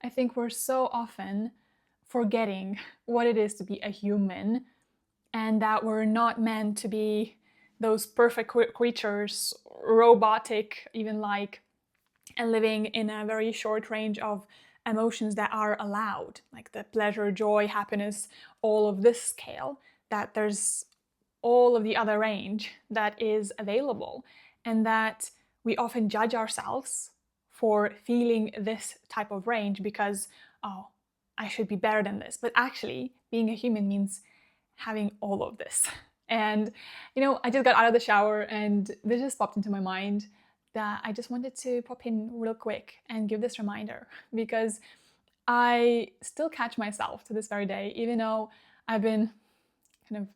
I think we're so often forgetting what it is to be a human and that we're not meant to be those perfect creatures, robotic, even like, and living in a very short range of emotions that are allowed, like the pleasure, joy, happiness, all of this scale, that there's all of the other range that is available, and that we often judge ourselves for feeling this type of range because, oh, I should be better than this. But actually, being a human means having all of this. And, I just got out of the shower and this just popped into my mind that I just wanted to pop in real quick and give this reminder because I still catch myself to this very day, even though I've been kind of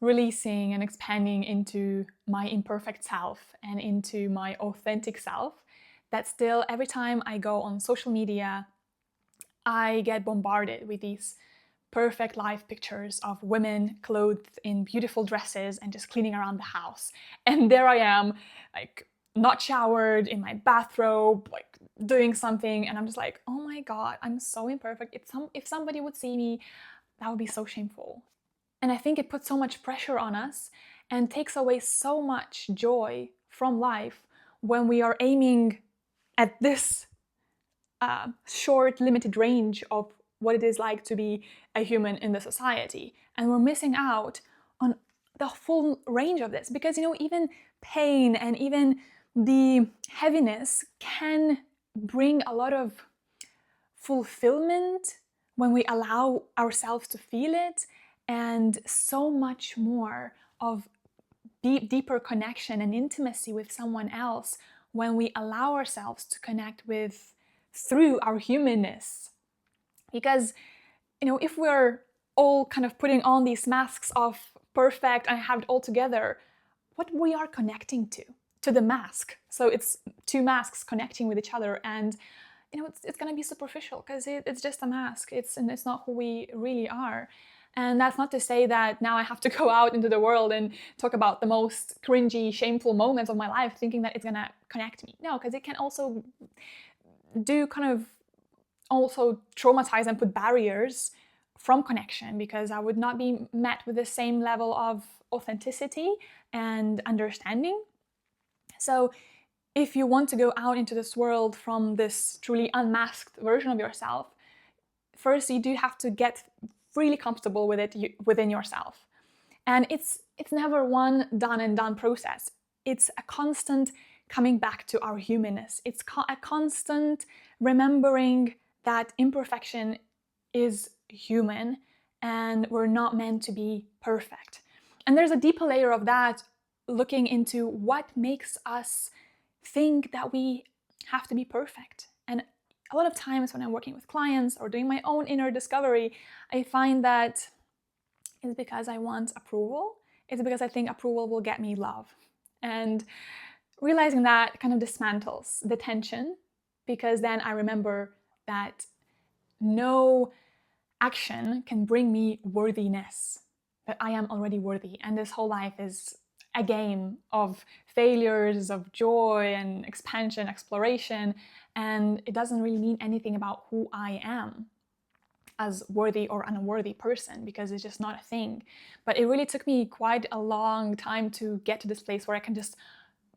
releasing and expanding into my imperfect self and into my authentic self, that still every time I go on social media, I get bombarded with these perfect life pictures of women clothed in beautiful dresses and just cleaning around the house. And there I am, like not showered, in my bathrobe, like doing something, and I'm just like, oh my god, I'm so imperfect. If somebody would see me, that would be so shameful. And I think it puts so much pressure on us and takes away so much joy from life when we are aiming at this short, limited range of what it is like to be a human in the society. And we're missing out on the full range of this because, even pain and even the heaviness can bring a lot of fulfillment when we allow ourselves to feel it, and so much more of deeper connection and intimacy with someone else when we allow ourselves to connect with through our humanness. Because, if we're all kind of putting on these masks of perfect and have it all together, what we are connecting to the mask. So it's two masks connecting with each other, and it's going to be superficial because it's just a mask. It's not who we really are. And that's not to say that now I have to go out into the world and talk about the most cringy, shameful moments of my life thinking that it's going to connect me. No, because it can also do kind of also traumatize and put barriers from connection, because I would not be met with the same level of authenticity and understanding. So if you want to go out into this world from this truly unmasked version of yourself, first you do have to get really comfortable with it within yourself. And it's never one done and done process. It's a constant coming back to our humanness. It's a constant remembering that imperfection is human and we're not meant to be perfect. And there's a deeper layer of that, looking into what makes us think that we have to be perfect. And a lot of times when I'm working with clients or doing my own inner discovery, I find that it's because I want approval. It's because I think approval will get me love. And realizing that kind of dismantles the tension, because then I remember that no action can bring me worthiness, that I am already worthy. And this whole life is a game of failures, of joy and expansion, exploration, and it doesn't really mean anything about who I am as worthy or unworthy person, because it's just not a thing. But it really took me quite a long time to get to this place where I can just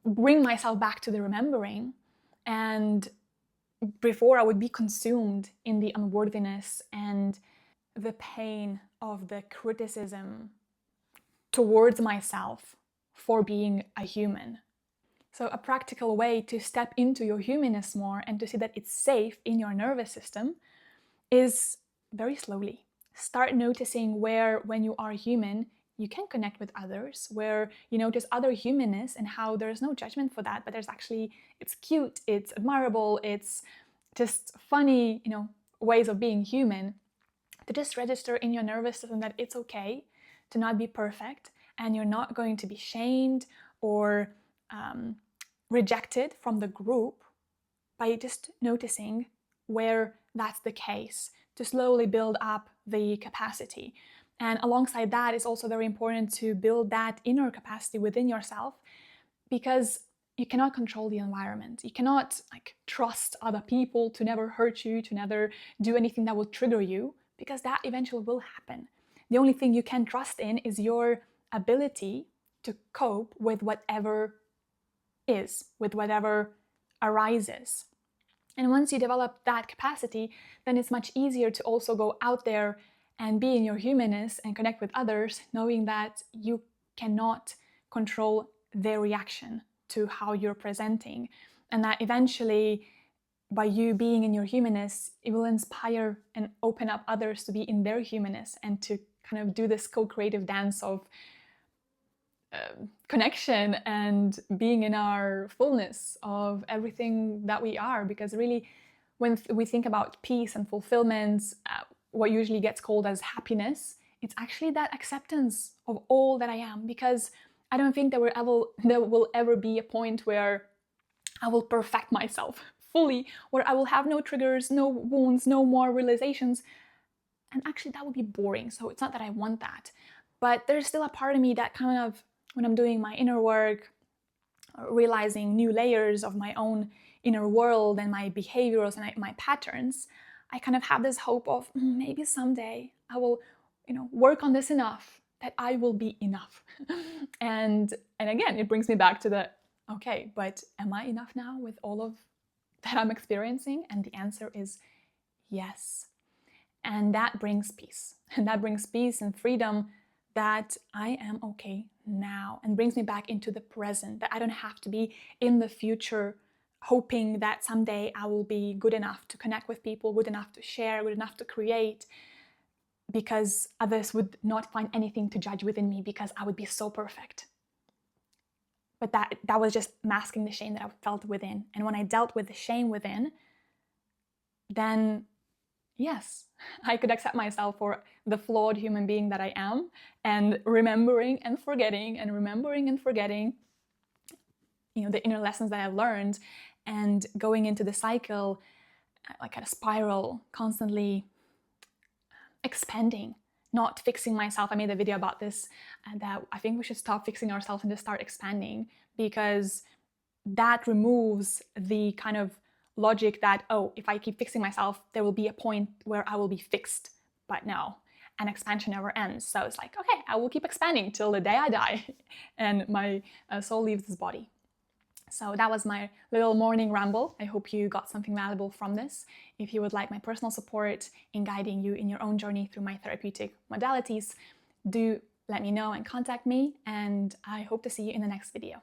bring myself back to the remembering. And before, I would be consumed in the unworthiness and the pain of the criticism towards myself for being a human. So a practical way to step into your humanness more and to see that it's safe in your nervous system is very slowly. Start noticing where, when you are human, you can connect with others, where you notice other humanness and how there's no judgment for that, but there's actually, it's cute, it's admirable, it's just funny, ways of being human. To just register in your nervous system that it's okay to not be perfect, and you're not going to be shamed or rejected from the group by just noticing where that's the case, to slowly build up the capacity. And alongside that, it's also very important to build that inner capacity within yourself, because you cannot control the environment. You cannot like trust other people to never hurt you, to never do anything that will trigger you, because that eventually will happen. The only thing you can trust in is your ability to cope with whatever is, with whatever arises. And once you develop that capacity, then it's much easier to also go out there and be in your humanness and connect with others, knowing that you cannot control their reaction to how you're presenting. And that eventually, by you being in your humanness, it will inspire and open up others to be in their humanness and to kind of do this co-creative dance of connection and being in our fullness of everything that we are. Because really, when we think about peace and fulfillment, what usually gets called as happiness, it's actually that acceptance of all that I am. Because I don't think there will ever be a point where I will perfect myself fully, where I will have no triggers, no wounds, no more realizations. And actually that would be boring. So it's not that I want that. But there's still a part of me that kind of, when I'm doing my inner work, realizing new layers of my own inner world and my behaviors and my patterns, I kind of have this hope of maybe someday I will, work on this enough that I will be enough. and again, it brings me back to the, okay, but am I enough now with all of that I'm experiencing? And the answer is yes. And that brings peace. And that brings peace and freedom, that I am okay now, and brings me back into the present, that I don't have to be in the future hoping that someday I will be good enough to connect with people, good enough to share, good enough to create, because others would not find anything to judge within me because I would be so perfect. But that was just masking the shame that I felt within. And when I dealt with the shame within, then yes, I could accept myself for the flawed human being that I am, and remembering and forgetting and remembering and forgetting, the inner lessons that I've learned, and going into the cycle, like a spiral, constantly expanding, not fixing myself. I made a video about this, that I think we should stop fixing ourselves and just start expanding, because that removes the kind of logic that, oh, if I keep fixing myself, there will be a point where I will be fixed. But no, an expansion never ends. So it's like, okay, I will keep expanding till the day I die and my soul leaves this body. So that was my little morning ramble. I hope you got something valuable from this. If you would like my personal support in guiding you in your own journey through my therapeutic modalities, do let me know and contact me, and I hope to see you in the next video.